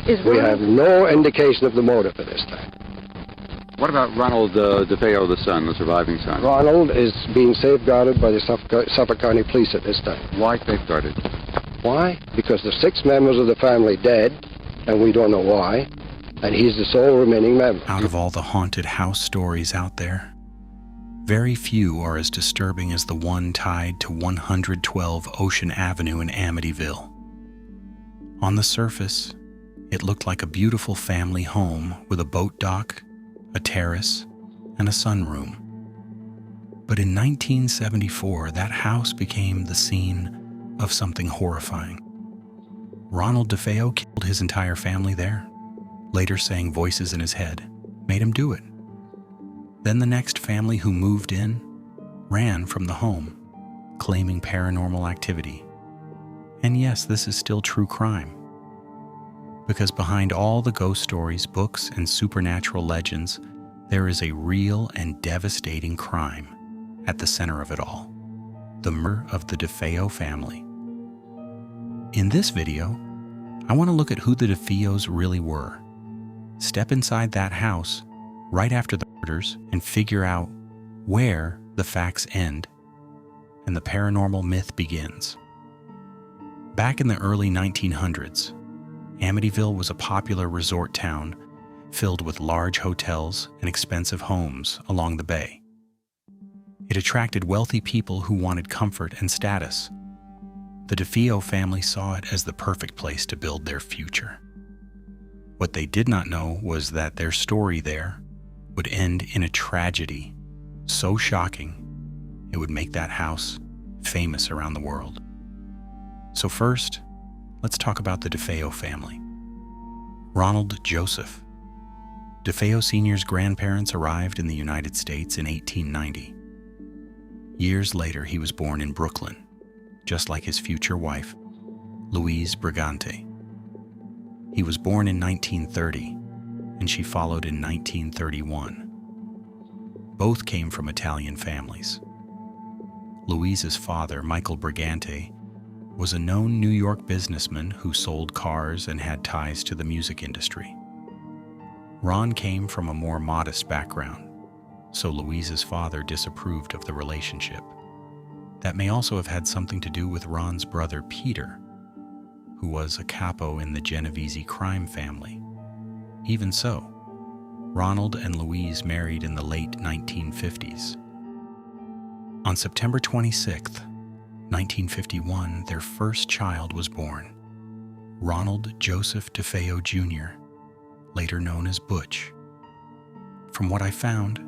We have no indication of the motive at this time. What about Ronald DeFeo, the son, the surviving son? Ronald is being safeguarded by the Suffolk County Police at this time. Why safeguarded? Why? Because the 6 members of the family dead, and we don't know why, and he's the sole remaining member. Out of all the haunted house stories out there, very few are as disturbing as the one tied to 112 Ocean Avenue in Amityville. On the surface, it looked like a beautiful family home with a boat dock, a terrace, and a sunroom. But in 1974, that house became the scene of something horrifying. Ronald DeFeo killed his entire family there, later saying voices in his head made him do it. Then the next family who moved in ran from the home, claiming paranormal activity. And yes, this is still true crime. Because behind all the ghost stories, books, and supernatural legends, there is a real and devastating crime at the center of it all: the murder of the DeFeo family. In this video, I want to look at who the DeFeos really were, step inside that house right after the murders, and figure out where the facts end and the paranormal myth begins. Back in the early 1900s, Amityville was a popular resort town filled with large hotels and expensive homes along the bay. It attracted wealthy people who wanted comfort and status. The DeFeo family saw it as the perfect place to build their future. What they did not know was that their story there would end in a tragedy so shocking it would make that house famous around the world. So first, let's talk about the DeFeo family. Ronald Joseph. DeFeo Sr.'s grandparents arrived in the United States in 1890. Years later, he was born in Brooklyn, just like his future wife, Louise Brigante. He was born in 1930, and she followed in 1931. Both came from Italian families. Louise's father, Michael Brigante, was a known New York businessman who sold cars and had ties to the music industry. Ron came from a more modest background, so Louise's father disapproved of the relationship. That may also have had something to do with Ron's brother Peter, who was a capo in the Genovese crime family. Even so, Ronald and Louise married in the late 1950s. On September 26, 1951, their first child was born, Ronald Joseph DeFeo Jr., later known as Butch. From what I found,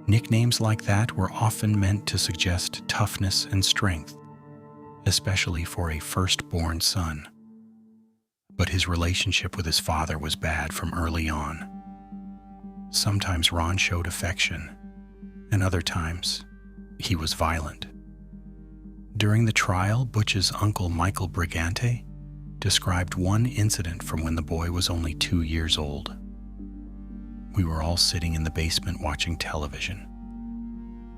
nicknames like that were often meant to suggest toughness and strength, especially for a firstborn son. But his relationship with his father was bad from early on. Sometimes Ron showed affection, and other times he was violent. During the trial, Butch's uncle Michael Brigante described one incident from when the boy was only 2 years old. We were all sitting in the basement watching television.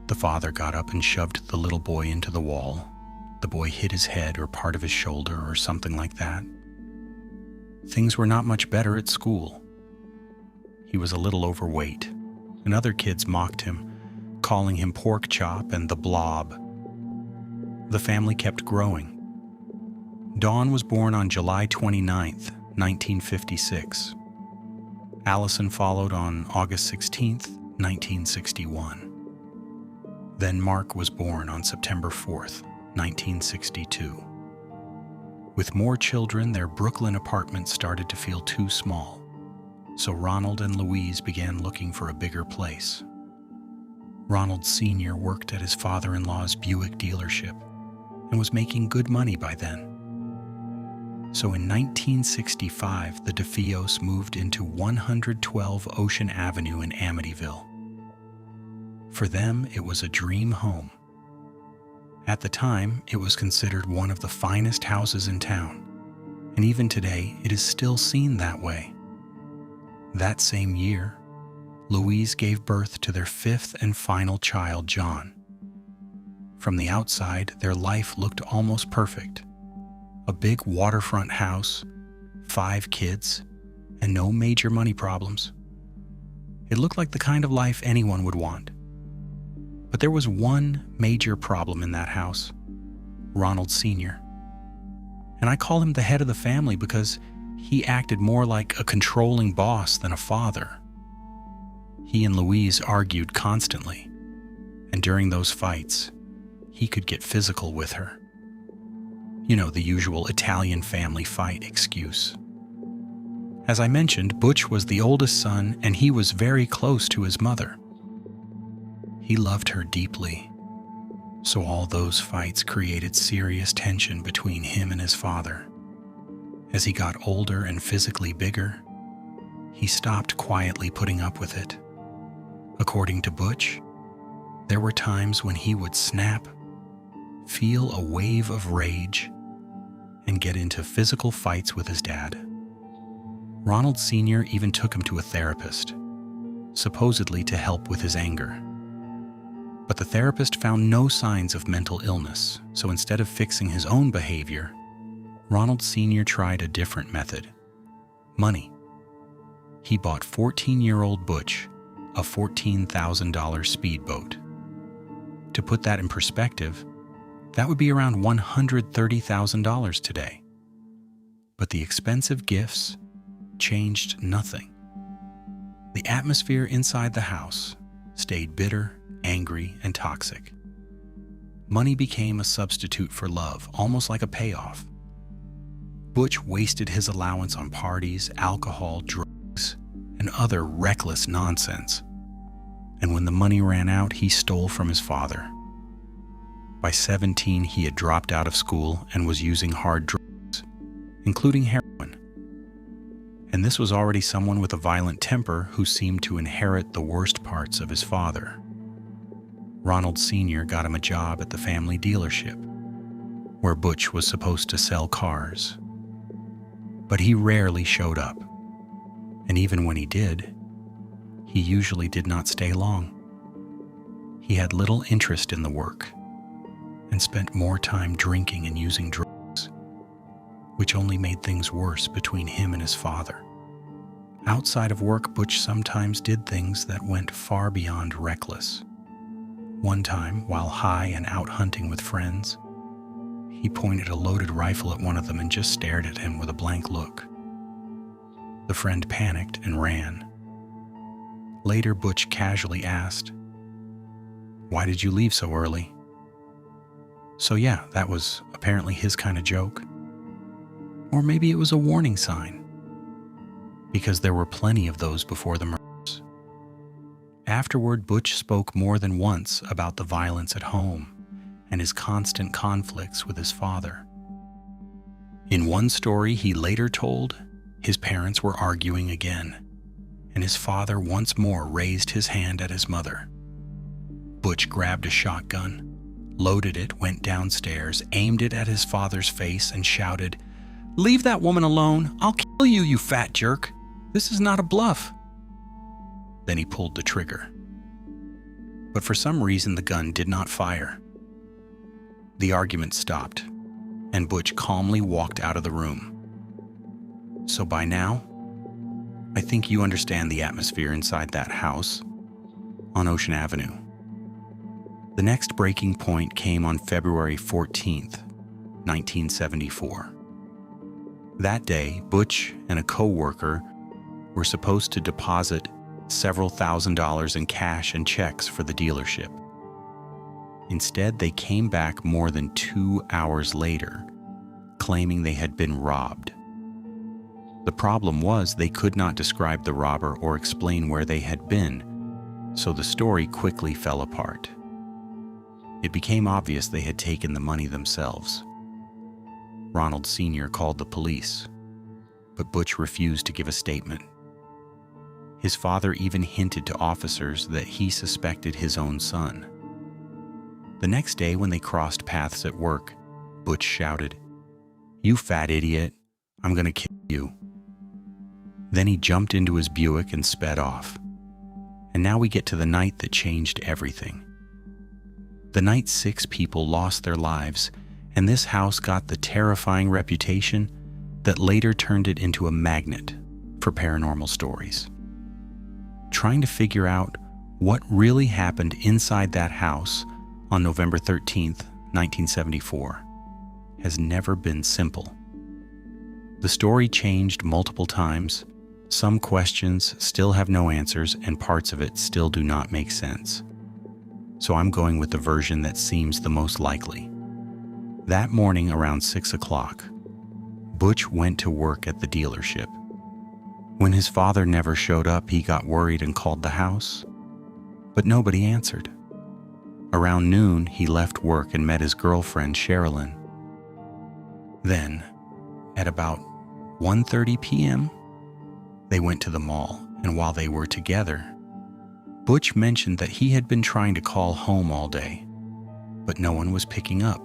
The father got up and shoved the little boy into the wall. The boy hit his head or part of his shoulder or something like that. Things were not much better at school. He was a little overweight, and other kids mocked him, calling him pork chop and the blob. The family kept growing. Dawn was born on July 29, 1956. Allison followed on August 16, 1961. Then Mark was born on September 4, 1962. With more children, their Brooklyn apartment started to feel too small, so Ronald and Louise began looking for a bigger place. Ronald Sr. worked at his father-in-law's Buick dealership and was making good money by then. So in 1965, the DeFeos moved into 112 Ocean Avenue in Amityville. For them, it was a dream home. At the time, it was considered one of the finest houses in town, and even today, it is still seen that way. That same year, Louise gave birth to their 5th and final child, John. From the outside, their life looked almost perfect. A big waterfront house, 5 kids, and no major money problems. It looked like the kind of life anyone would want. But there was one major problem in that house: Ronald Sr. And I call him the head of the family because he acted more like a controlling boss than a father. He and Louise argued constantly, and during those fights, he could get physical with her. You know, the usual Italian family fight excuse. As I mentioned, Butch was the oldest son, and he was very close to his mother. He loved her deeply, so all those fights created serious tension between him and his father. As he got older and physically bigger, he stopped quietly putting up with it. According to Butch, there were times when he would snap, feel a wave of rage, and get into physical fights with his dad. Ronald Sr. even took him to a therapist, supposedly to help with his anger. But the therapist found no signs of mental illness, so instead of fixing his own behavior, Ronald Sr. tried a different method: money. He bought 14-year-old Butch a $14,000 speedboat. To put that in perspective, that would be around $130,000 today. But the expensive gifts changed nothing. The atmosphere inside the house stayed bitter, angry, and toxic. Money became a substitute for love, almost like a payoff. Butch wasted his allowance on parties, alcohol, drugs, and other reckless nonsense. And when the money ran out, he stole from his father. By 17, he had dropped out of school and was using hard drugs, including heroin. And this was already someone with a violent temper who seemed to inherit the worst parts of his father. Ronald Sr. got him a job at the family dealership, where Butch was supposed to sell cars. But he rarely showed up, and even when he did, he usually did not stay long. He had little interest in the work and spent more time drinking and using drugs, which only made things worse between him and his father. Outside of work, Butch sometimes did things that went far beyond reckless. One time, while high and out hunting with friends, he pointed a loaded rifle at one of them and just stared at him with a blank look. The friend panicked and ran. Later, Butch casually asked, "Why did you leave so early?" So yeah, that was apparently his kind of joke. Or maybe it was a warning sign, because there were plenty of those before the murders. Afterward, Butch spoke more than once about the violence at home and his constant conflicts with his father. In one story he later told, his parents were arguing again, and his father once more raised his hand at his mother. Butch grabbed a shotgun, loaded it, went downstairs, aimed it at his father's face, and shouted, "Leave that woman alone! I'll kill you, you fat jerk! This is not a bluff!" Then he pulled the trigger. But for some reason the gun did not fire. The argument stopped, and Butch calmly walked out of the room. So by now, I think you understand the atmosphere inside that house on Ocean Avenue. The next breaking point came on February 14th, 1974. That day, Butch and a co-worker were supposed to deposit several $1,000s in cash and checks for the dealership. Instead, they came back more than 2 hours later, claiming they had been robbed. The problem was they could not describe the robber or explain where they had been, so the story quickly fell apart. It became obvious they had taken the money themselves. Ronald Sr. called the police, but Butch refused to give a statement. His father even hinted to officers that he suspected his own son. The next day, when they crossed paths at work, Butch shouted, "You fat idiot, I'm gonna kill you." Then he jumped into his Buick and sped off. And now we get to the night that changed everything. The night 6 people lost their lives, and this house got the terrifying reputation that later turned it into a magnet for paranormal stories. Trying to figure out what really happened inside that house on November 13th, 1974, has never been simple. The story changed multiple times. Some questions still have no answers, and parts of it still do not make sense. So I'm going with the version that seems the most likely. That morning around 6 o'clock, Butch went to work at the dealership. When his father never showed up, he got worried and called the house, but nobody answered. Around noon, he left work and met his girlfriend, Sherilyn. Then, at about 1:30 p.m., they went to the mall, and while they were together, Butch mentioned that he had been trying to call home all day, but no one was picking up.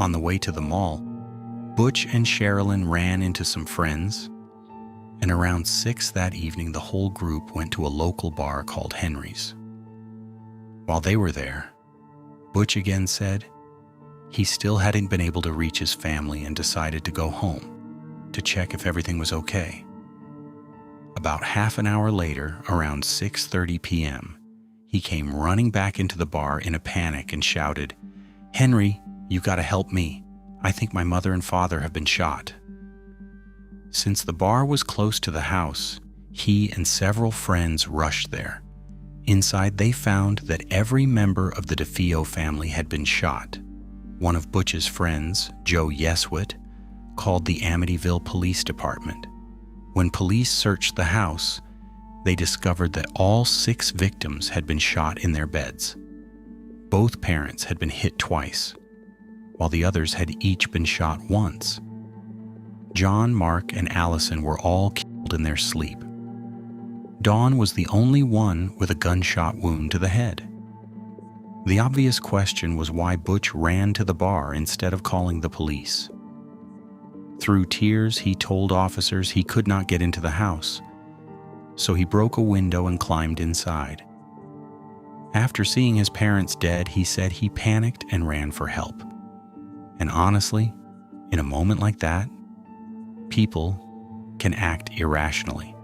On the way to the mall, Butch and Sherilyn ran into some friends, and around 6 that evening, the whole group went to a local bar called Henry's. While they were there, Butch again said he still hadn't been able to reach his family and decided to go home to check if everything was okay. About half an hour later, around 6:30 p.m., he came running back into the bar in a panic and shouted, "Henry, you gotta help me. I think my mother and father have been shot." Since the bar was close to the house, he and several friends rushed there. Inside, they found that every member of the DeFeo family had been shot. One of Butch's friends, Joe Yeswit, called the Amityville Police Department. When police searched the house, they discovered that all 6 victims had been shot in their beds. Both parents had been hit twice, while the others had each been shot once. John, Mark, and Allison were all killed in their sleep. Dawn was the only one with a gunshot wound to the head. The obvious question was why Butch ran to the bar instead of calling the police. Through tears, he told officers he could not get into the house, so he broke a window and climbed inside. After seeing his parents dead, he said he panicked and ran for help. And honestly, in a moment like that, people can act irrationally.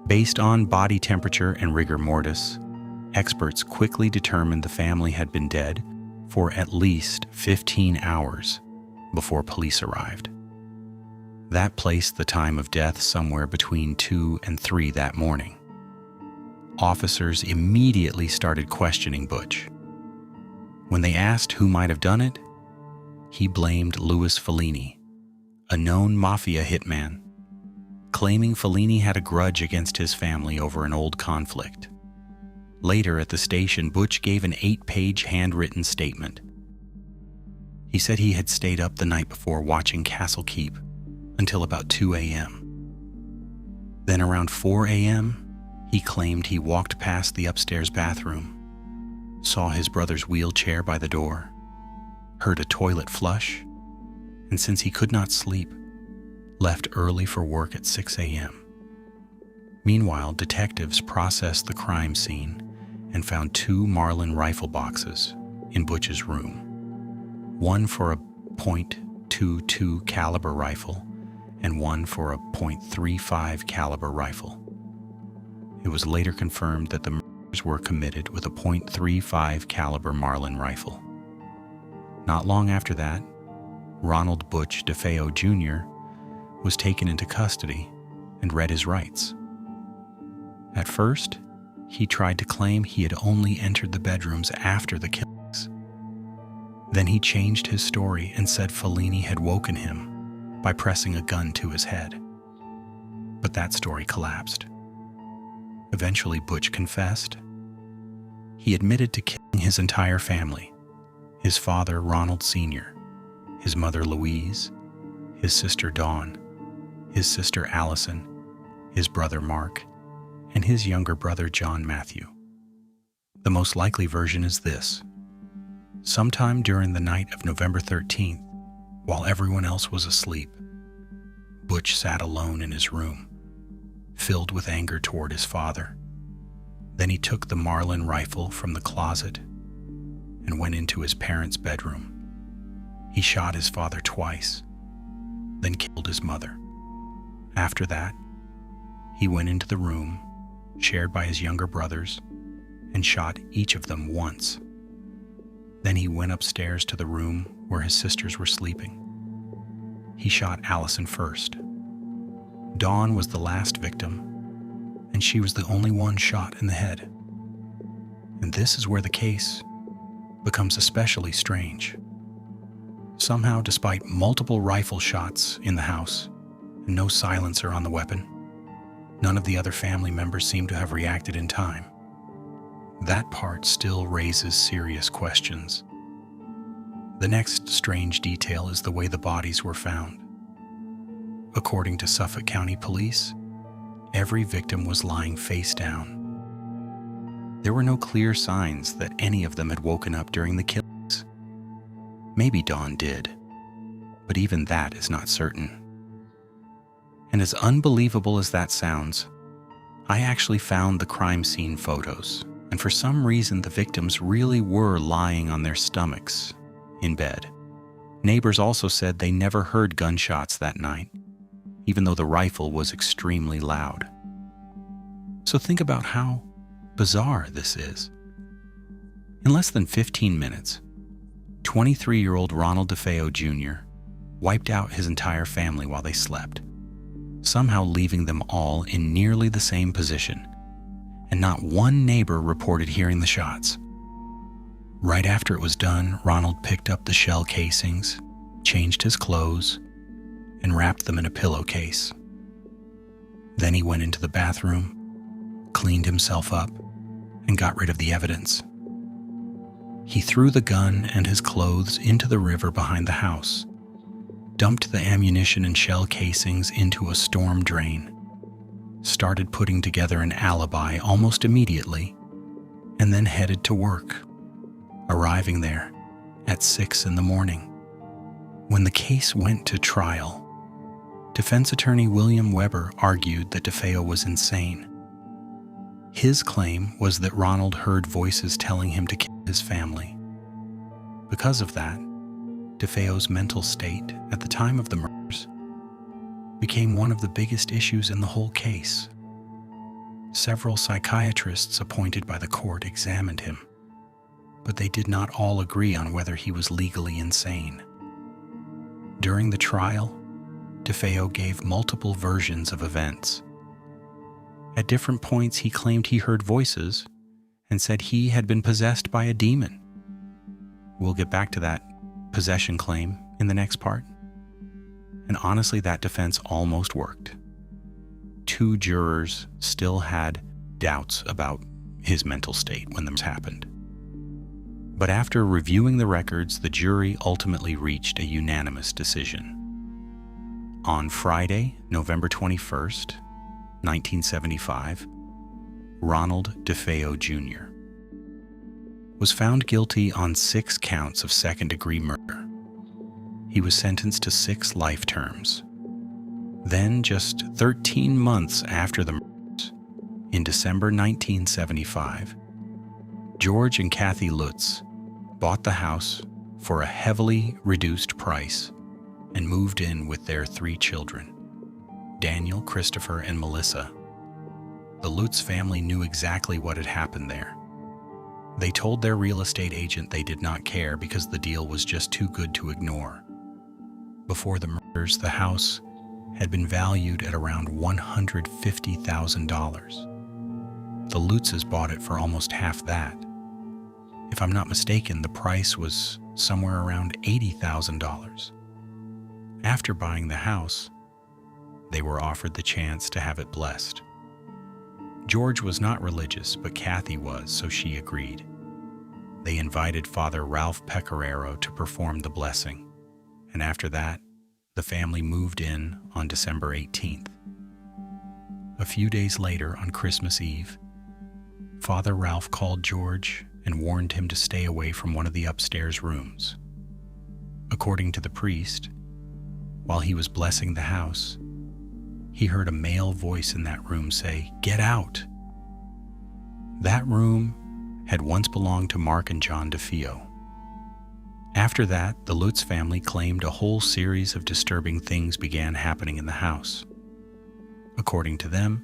Based on body temperature and rigor mortis, experts quickly determined the family had been dead for at least 15 hours before police arrived. That placed the time of death somewhere between 2 and 3 that morning. Officers immediately started questioning Butch. When they asked who might have done it, he blamed Louis Fellini, a known mafia hitman, claiming Fellini had a grudge against his family over an old conflict. Later at the station, Butch gave an 8-page handwritten statement. He said he had stayed up the night before watching Castle Keep until about 2 a.m. Then around 4 a.m., he claimed he walked past the upstairs bathroom, saw his brother's wheelchair by the door, heard a toilet flush, and since he could not sleep, left early for work at 6 a.m. Meanwhile, detectives processed the crime scene and found 2 Marlin rifle boxes in Butch's room, one for a .22 caliber rifle and one for a .35 caliber rifle. It was later confirmed that the murders were committed with a .35 caliber Marlin rifle. Not long after that, Ronald Butch DeFeo Jr. was taken into custody and read his rights. At first, he tried to claim he had only entered the bedrooms after the killings. Then he changed his story and said Fellini had woken him by pressing a gun to his head. But that story collapsed. Eventually, Butch confessed. He admitted to killing his entire family: his father, Ronald Sr., his mother, Louise, his sister, Dawn, his sister, Allison, his brother, Mark, and his younger brother, John Matthew. The most likely version is this. Sometime during the night of November 13th, while everyone else was asleep, Butch sat alone in his room, filled with anger toward his father. Then he took the Marlin rifle from the closet and went into his parents' bedroom. He shot his father twice, then killed his mother. After that, he went into the room shared by his younger brothers and shot each of them once. Then he went upstairs to the room where his sisters were sleeping. He shot Allison first. Dawn was the last victim, and she was the only one shot in the head. And this is where the case becomes especially strange. Somehow, despite multiple rifle shots in the house and no silencer on the weapon, none of the other family members seem to have reacted in time. That part still raises serious questions. The next strange detail is the way the bodies were found. According to Suffolk County Police, every victim was lying face down. There were no clear signs that any of them had woken up during the killings. Maybe Dawn did, but even that is not certain. And as unbelievable as that sounds, I actually found the crime scene photos, and for some reason the victims really were lying on their stomachs in bed. Neighbors also said they never heard gunshots that night, even though the rifle was extremely loud. So think about how bizarre this is. In less than 15 minutes, 23-year-old Ronald DeFeo Jr. wiped out his entire family while they slept, somehow leaving them all in nearly the same position, and not one neighbor reported hearing the shots. Right after it was done, Ronald picked up the shell casings, changed his clothes, and wrapped them in a pillowcase. Then he went into the bathroom, cleaned himself up, and got rid of the evidence. He threw the gun and his clothes into the river behind the house, dumped the ammunition and shell casings into a storm drain, started putting together an alibi almost immediately, and then headed to work, arriving there at 6 in the morning. When the case went to trial, defense attorney William Weber argued that DeFeo was insane. His claim was that Ronald heard voices telling him to kill his family. Because of that, DeFeo's mental state at the time of the murders became one of the biggest issues in the whole case. Several psychiatrists appointed by the court examined him, but they did not all agree on whether he was legally insane. During the trial, DeFeo gave multiple versions of events. At different points, he claimed he heard voices and said he had been possessed by a demon. We'll get back to that possession claim in the next part. And honestly, that defense almost worked. 2 jurors still had doubts about his mental state when this happened. But after reviewing the records, the jury ultimately reached a unanimous decision. On Friday, November 21st, 1975, Ronald DeFeo Jr. was found guilty on 6 counts of second-degree murder. He was sentenced to 6 life terms. Then, just 13 months after the murders, in December 1975, George and Kathy Lutz bought the house for a heavily reduced price and moved in with their 3 children, Daniel, Christopher, and Melissa. The Lutz family knew exactly what had happened there. They told their real estate agent they did not care because the deal was just too good to ignore. Before the murders, the house had been valued at around $150,000. The Lutzes bought it for almost half that. If I'm not mistaken, the price was somewhere around $80,000. After buying the house, they were offered the chance to have it blessed. George was not religious, but Kathy was, so she agreed. They invited Father Ralph Pecoraro to perform the blessing, and after that, the family moved in on December 18th. A few days later, on Christmas Eve, Father Ralph called George and warned him to stay away from one of the upstairs rooms. According to the priest, while he was blessing the house, he heard a male voice in that room say, "Get out!" That room had once belonged to Mark and John DeFeo. After that, the Lutz family claimed a whole series of disturbing things began happening in the house. According to them,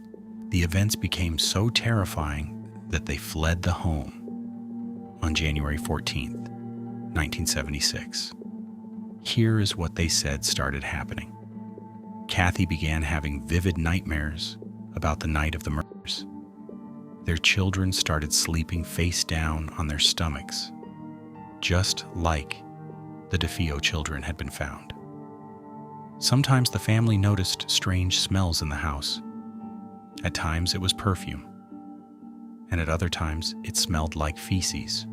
the events became so terrifying that they fled the home on January 14th, 1976. Here is what they said started happening. Kathy began having vivid nightmares about the night of the murders. Their children started sleeping face down on their stomachs, just like the DeFeo children had been found. Sometimes the family noticed strange smells in the house. At times it was perfume, and at other times it smelled like feces.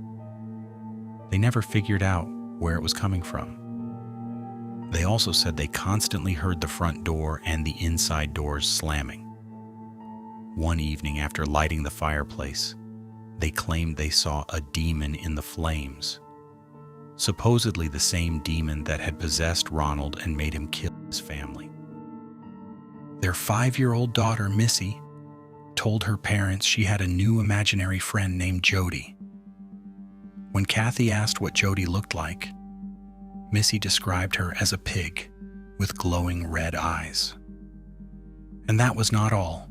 They never figured out where it was coming from. They also said they constantly heard the front door and the inside doors slamming. One evening after lighting the fireplace, they claimed they saw a demon in the flames, supposedly the same demon that had possessed Ronald and made him kill his family. Their 5-year-old daughter, Missy, told her parents she had a new imaginary friend named Jody. When Kathy asked what Jody looked like, Missy described her as a pig with glowing red eyes. And that was not all.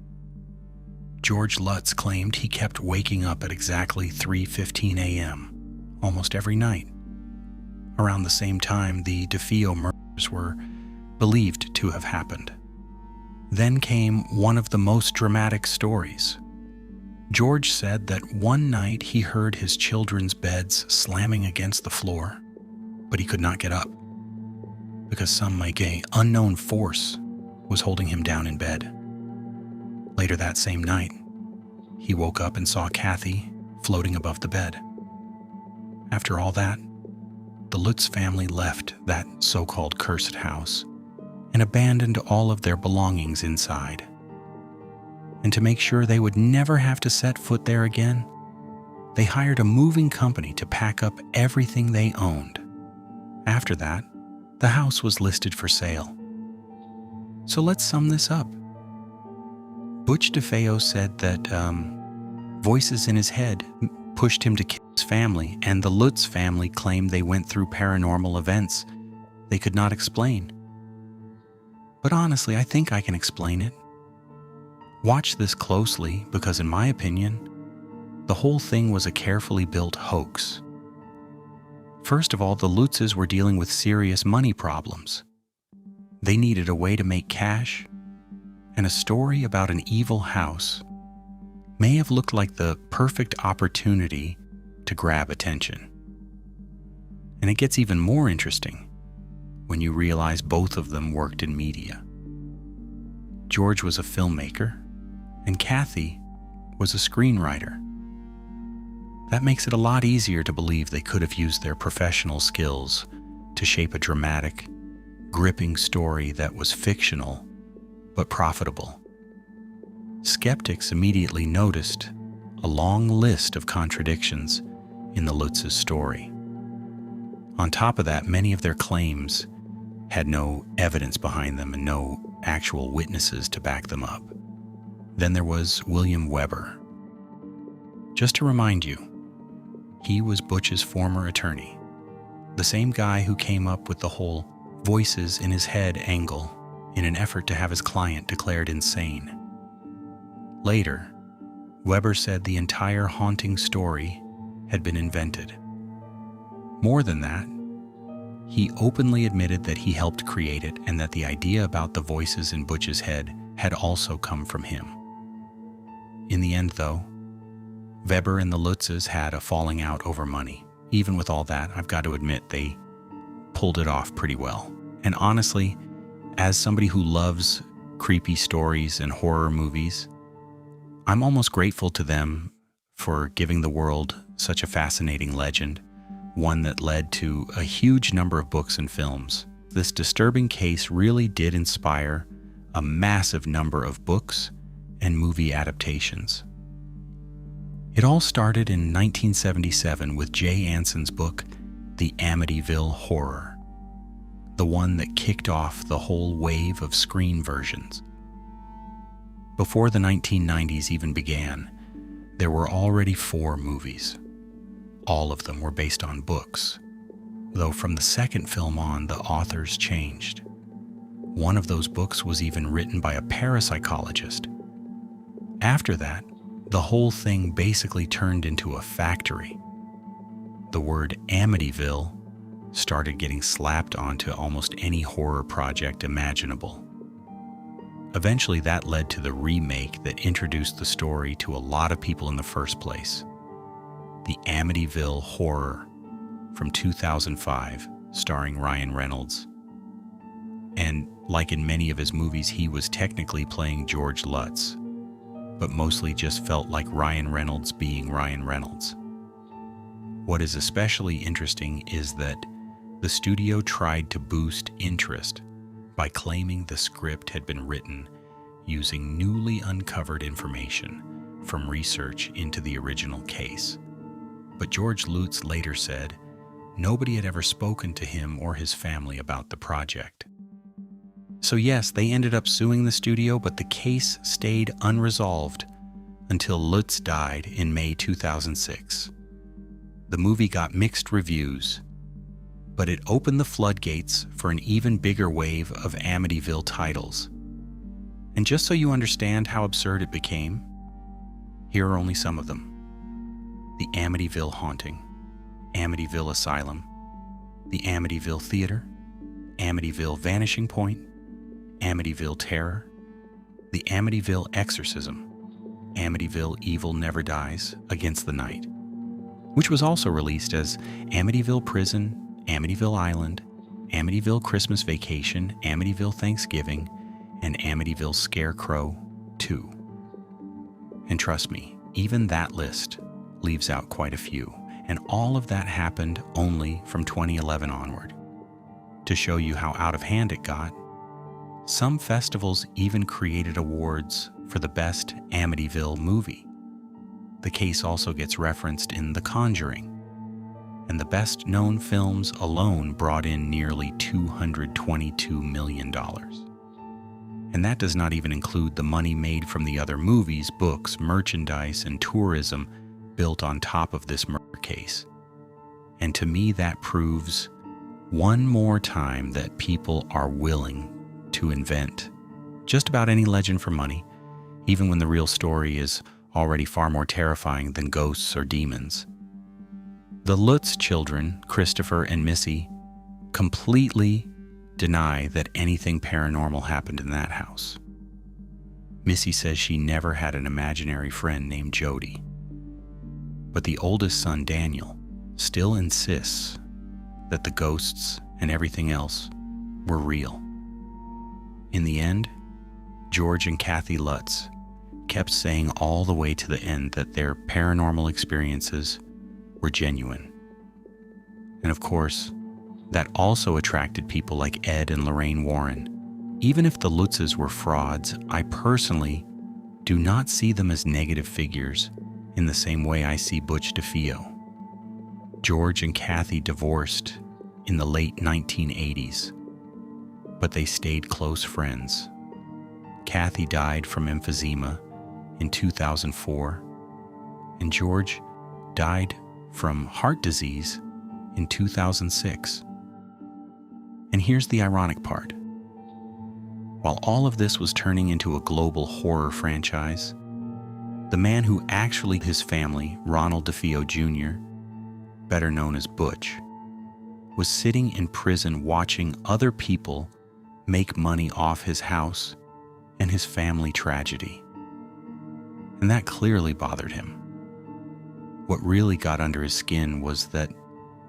George Lutz claimed he kept waking up at exactly 3:15 a.m. almost every night. Around the same time the DeFeo murders were believed to have happened. Then came one of the most dramatic stories. George said that one night he heard his children's beds slamming against the floor, but he could not get up because some unknown force was holding him down in bed. Later that same night, he woke up and saw Kathy floating above the bed. After all that, the Lutz family left that so-called cursed house and abandoned all of their belongings inside. And to make sure they would never have to set foot there again, they hired a moving company to pack up everything they owned. After that, the house was listed for sale. So let's sum this up. Butch DeFeo said that voices in his head pushed him to kill his family, and the Lutz family claimed they went through paranormal events they could not explain. But honestly, I think I can explain it. Watch this closely because, in my opinion, the whole thing was a carefully built hoax. First of all, the Lutzes were dealing with serious money problems. They needed a way to make cash, and a story about an evil house may have looked like the perfect opportunity to grab attention. And it gets even more interesting when you realize both of them worked in media. George was a filmmaker, and Kathy was a screenwriter. That makes it a lot easier to believe they could have used their professional skills to shape a dramatic, gripping story that was fictional but profitable. Skeptics immediately noticed a long list of contradictions in the Lutz's story. On top of that, many of their claims had no evidence behind them and no actual witnesses to back them up. Then there was William Weber. Just to remind you, he was Butch's former attorney, the same guy who came up with the whole voices in his head angle in an effort to have his client declared insane. Later, Weber said the entire haunting story had been invented. More than that, he openly admitted that he helped create it and that the idea about the voices in Butch's head had also come from him. In the end, though, Weber and the Lutzes had a falling out over money. Even with all that, I've got to admit they pulled it off pretty well. And honestly, as somebody who loves creepy stories and horror movies, I'm almost grateful to them for giving the world such a fascinating legend, one that led to a huge number of books and films. This disturbing case really did inspire a massive number of books and movie adaptations. It all started in 1977 with Jay Anson's book, The Amityville Horror, the one that kicked off the whole wave of screen versions. Before the 1990s even began, there were already 4 movies. All of them were based on books, though from the second film on, the authors changed. One of those books was even written by a parapsychologist. After that, the whole thing basically turned into a factory. The word Amityville started getting slapped onto almost any horror project imaginable. Eventually, that led to the remake that introduced the story to a lot of people in the first place. The Amityville Horror from 2005, starring Ryan Reynolds. And like in many of his movies, he was technically playing George Lutz, but mostly just felt like Ryan Reynolds being Ryan Reynolds. What is especially interesting is that the studio tried to boost interest by claiming the script had been written using newly uncovered information from research into the original case. But George Lutz later said nobody had ever spoken to him or his family about the project. So yes, they ended up suing the studio, but the case stayed unresolved until Lutz died in May 2006. The movie got mixed reviews, but it opened the floodgates for an even bigger wave of Amityville titles. And just so you understand how absurd it became, here are only some of them. The Amityville Haunting, Amityville Asylum, the Amityville Theater, Amityville Vanishing Point, Amityville Terror, the Amityville Exorcism, Amityville Evil Never Dies Against the Night, which was also released as Amityville Prison, Amityville Island, Amityville Christmas Vacation, Amityville Thanksgiving, and Amityville Scarecrow 2. And trust me, even that list leaves out quite a few, and all of that happened only from 2011 onward. To show you how out of hand it got, some festivals even created awards for the best Amityville movie. The case also gets referenced in The Conjuring, and the best-known films alone brought in nearly $222 million. And that does not even include the money made from the other movies, books, merchandise, and tourism built on top of this murder case. And to me, that proves one more time that people are willing to invent just about any legend for money, even when the real story is already far more terrifying than ghosts or demons. The Lutz children, Christopher and Missy, completely deny that anything paranormal happened in that house. Missy says she never had an imaginary friend named Jody. But the oldest son, Daniel, still insists that the ghosts and everything else were real. In the end, George and Kathy Lutz kept saying all the way to the end that their paranormal experiences were genuine. And of course, that also attracted people like Ed and Lorraine Warren. Even if the Lutzes were frauds, I personally do not see them as negative figures in the same way I see Butch DeFeo. George and Kathy divorced in the late 1980s, but they stayed close friends. Kathy died from emphysema in 2004, and George died from heart disease in 2006. And here's the ironic part. While all of this was turning into a global horror franchise, the man who actually his family, Ronald DeFeo Jr., better known as Butch, was sitting in prison watching other people make money off his house and his family tragedy. And that clearly bothered him. What really got under his skin was that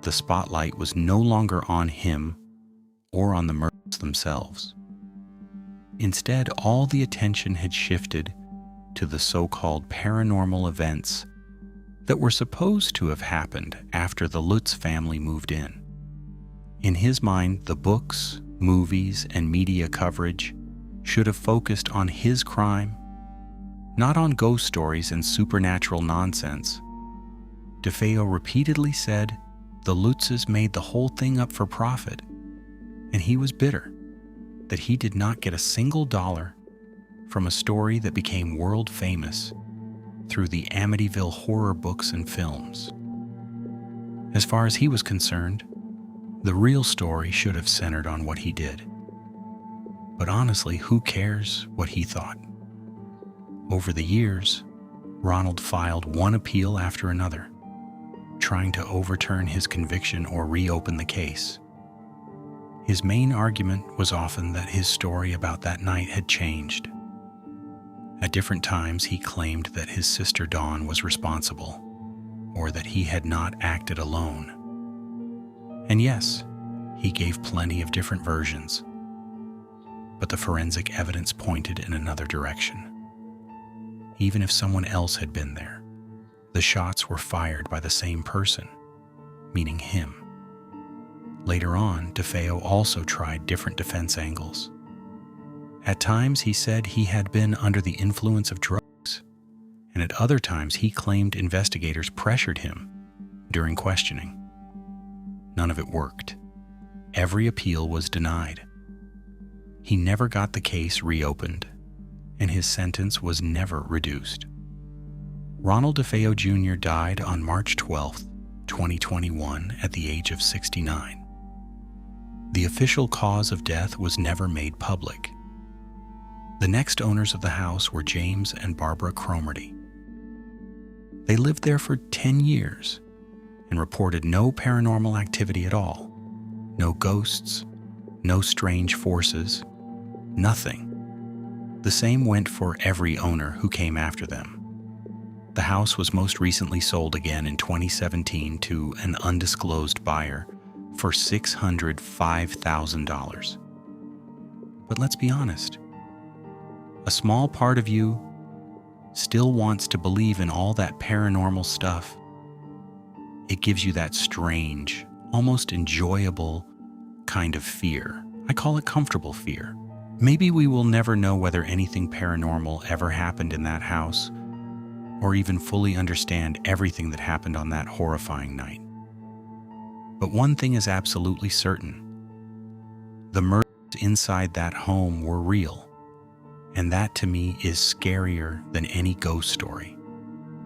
the spotlight was no longer on him or on the murders themselves. Instead, all the attention had shifted to the so-called paranormal events that were supposed to have happened after the Lutz family moved in. In his mind, the books, movies, and media coverage should have focused on his crime, not on ghost stories and supernatural nonsense. DeFeo repeatedly said the Lutzes made the whole thing up for profit, and he was bitter that he did not get a single dollar from a story that became world famous through the Amityville Horror books and films. As far as he was concerned, the real story should have centered on what he did. But honestly, who cares what he thought? Over the years, Ronald filed one appeal after another, trying to overturn his conviction or reopen the case. His main argument was often that his story about that night had changed. At different times, he claimed that his sister Dawn was responsible, or that he had not acted alone. And yes, he gave plenty of different versions, but the forensic evidence pointed in another direction. Even if someone else had been there, the shots were fired by the same person, meaning him. Later on, DeFeo also tried different defense angles. At times, he said he had been under the influence of drugs, and at other times, he claimed investigators pressured him during questioning. None of it worked. Every appeal was denied. He never got the case reopened, and his sentence was never reduced. Ronald DeFeo Jr. died on March 12, 2021, at the age of 69. The official cause of death was never made public. The next owners of the house were James and Barbara Cromarty. They lived there for 10 years and reported no paranormal activity at all. No ghosts, no strange forces, nothing. The same went for every owner who came after them. The house was most recently sold again in 2017 to an undisclosed buyer for $605,000. But let's be honest, a small part of you still wants to believe in all that paranormal stuff. It gives you that strange, almost enjoyable kind of fear. I call it comfortable fear. Maybe we will never know whether anything paranormal ever happened in that house, or even fully understand everything that happened on that horrifying night. But one thing is absolutely certain. The murders inside that home were real, and that to me is scarier than any ghost story,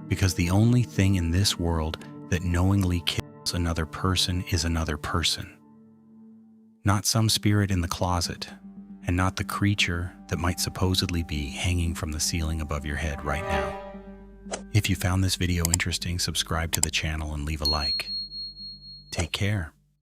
because the only thing in this world that knowingly kills another person is another person. Not some spirit in the closet, and not the creature that might supposedly be hanging from the ceiling above your head right now. If you found this video interesting, subscribe to the channel and leave a like. Take care.